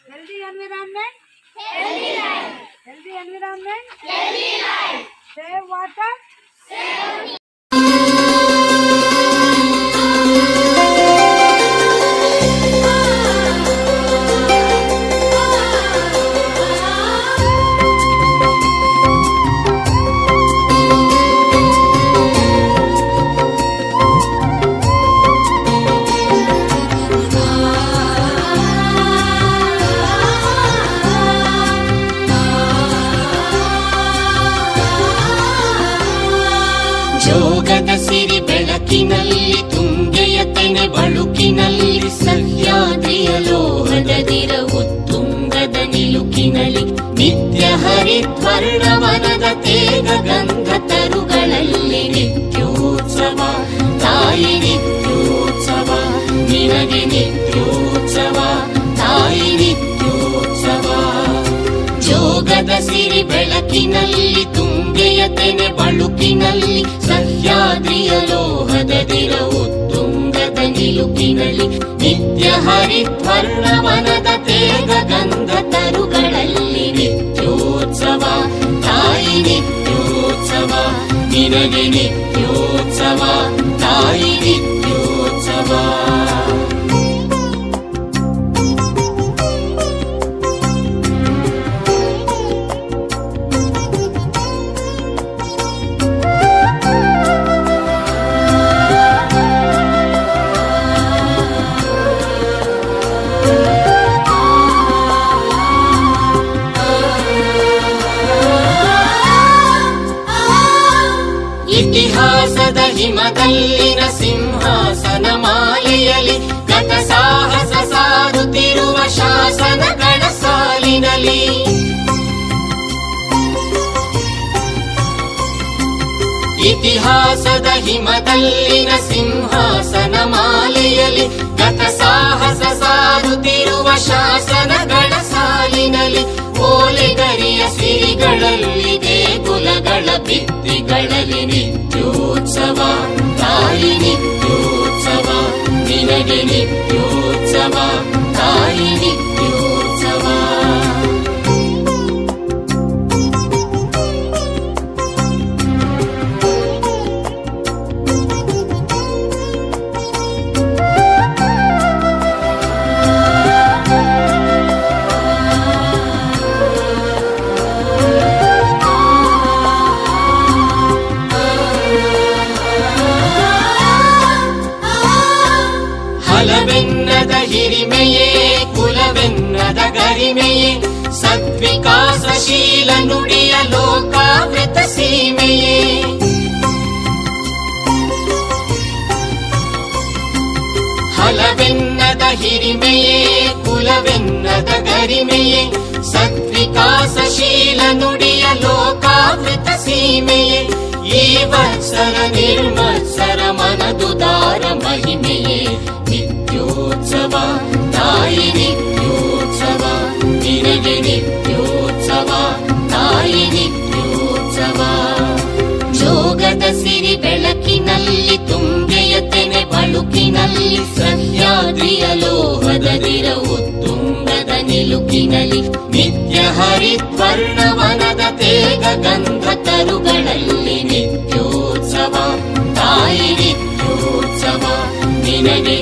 Healthy environment, healthy life. Healthy environment, healthy life. Save water, save. ಜೋಗದ ಸಿರಿ ಬೆಳಕಿನಲ್ಲಿ ತುಂಗೆಯ ತೆನೆ ಬಳುಕಿನಲ್ಲಿ ಸಹ್ಯಾದ್ರಿಯ ಲೋಹದದಿರ ಉತ್ತುಂಗದ ನಿಲುಕಿನಲ್ಲಿ ನಿತ್ಯ ಹರಿದ್ವರ್ಣವನದ ತೇಗ ಗಂಧ ತರುಗಳಲ್ಲಿ ನಿತ್ಯೋತ್ಸವ ತಾಯಿ ನಿತ್ಯೋತ್ಸವ ನಿನಗೆ ನಿತ್ಯೋತ್ಸವ ತಾಯಿ ನಿತ್ಯೋತ್ಸವ ಜೋಗದ ಸಿರಿ ಬೆಳಕಿನಲ್ಲಿ ತುಂಗೆಯ ತೆನೆ ಬಳುಕಿನಲ್ಲಿ ಸಹ್ಯಾದ್ರಿಯ ಲೋಹದದಿರ ಉತ್ತುಂಗದ ನಿಲುಕಿನಲ್ಲಿ ನಿತ್ಯ ಹರಿದ್ವರ್ಣವನದ ತೇಗ ಗಂಧ ತರುಗಳಲ್ಲಿ ನಿತ್ಯೋತ್ಸವ ತಾಯಿ ನಿತ್ಯೋತ್ಸವ ನಿನಗೆ ನಿತ್ಯೋತ್ಸವ ತಾಯಿ ನಿತ್ಯೋತ್ಸವ ಇತಿಹಾಸದ ಹಿಮದಲ್ಲಿನ ಸಿಂಹಾಸನ ಮಾಲೆಯಲ್ಲಿ ಗತ ಸಾಹಸ ಸಾರುತ್ತಿರುವ ಶಾಸನಗಳ ಸಾಲಿನಲ್ಲಿ ಇತಿಹಾಸದ ಹಿಮದಲ್ಲಿನ ಸಿಂಹಾಸನ ಮಾಲೆಯಲ್ಲಿ ಗತ ಸಾಹಸ ಸಾರುತ್ತಿರುವ ಶಾಸನಗಳ ಸಾಲಿನಲ್ಲಿ ಓಲೆಗರಿಯ ಸಿರಿಗಳಲ್ಲಿ ದೇಗುಲಗಳ ಭಿತ್ತಿಗಳಲ್ಲಿ ನಿತ್ಯೋತ್ಸವ ತಾಯಿ ನಿತ್ಯೋತ್ಸವ ನಿನಗೆ ನಿತ್ಯೋತ್ಸವ ತಾಯಿ ನಿತ್ಯೋತ್ಸವ ಹಲವೆನ್ನದ ಹಿರಿಮೆಯೇ ಕುಲವೆನ್ನದ ಗರಿಮೆಯೇ ಸದ್ವಿಕಾಸಶೀಲ ನುಡಿಯ ಲೋಕಾವೃತ ಸೀಮೆಯೇ ಹಲವೆನ್ನದ ಹಿರಿಮೆಯೇ ಕುಲವೆನ್ನದ ಗರಿಮೆಯೇ ಸದ್ವಿಕಾಸಶೀಲ ನುಡಿಯ ಲೋಕಾವೃತ ಸೀಮೆಯೇ ಈ ವತ್ಸರ ನಿರ್ಮತ್ಸರ ಮನದುದಾರ ಮಹಿಮೆಯೇ ನಿತ್ಯೋತ್ಸವ ತಾಯಿ ನಿತ್ಯೋತ್ಸವ ನಿನಗೆ ನಿತ್ಯೋತ್ಸವ ತಾಯಿ ನಿತ್ಯೋತ್ಸವ ಜೋಗದ ಸಿರಿ ಬೆಳಕಿನಲ್ಲಿ ತುಂಗೆಯ ತೆನೆ ಬಳುಕಿನಲ್ಲಿ ಸಹ್ಯಾದ್ರಿಯ ಲೋಹದದಿರ ಉತ್ತುಂಗದ ನಿಲುಕಿನಲ್ಲಿ ನಿತ್ಯ ಹರಿದ್ವರ್ಣವನದ ತೇಗ ಗಂಧ ತರುಗಳಲ್ಲಿ ನಿತ್ಯೋತ್ಸವ ತಾಯಿ ನಿತ್ಯೋತ್ಸವ ನಿನಗೆ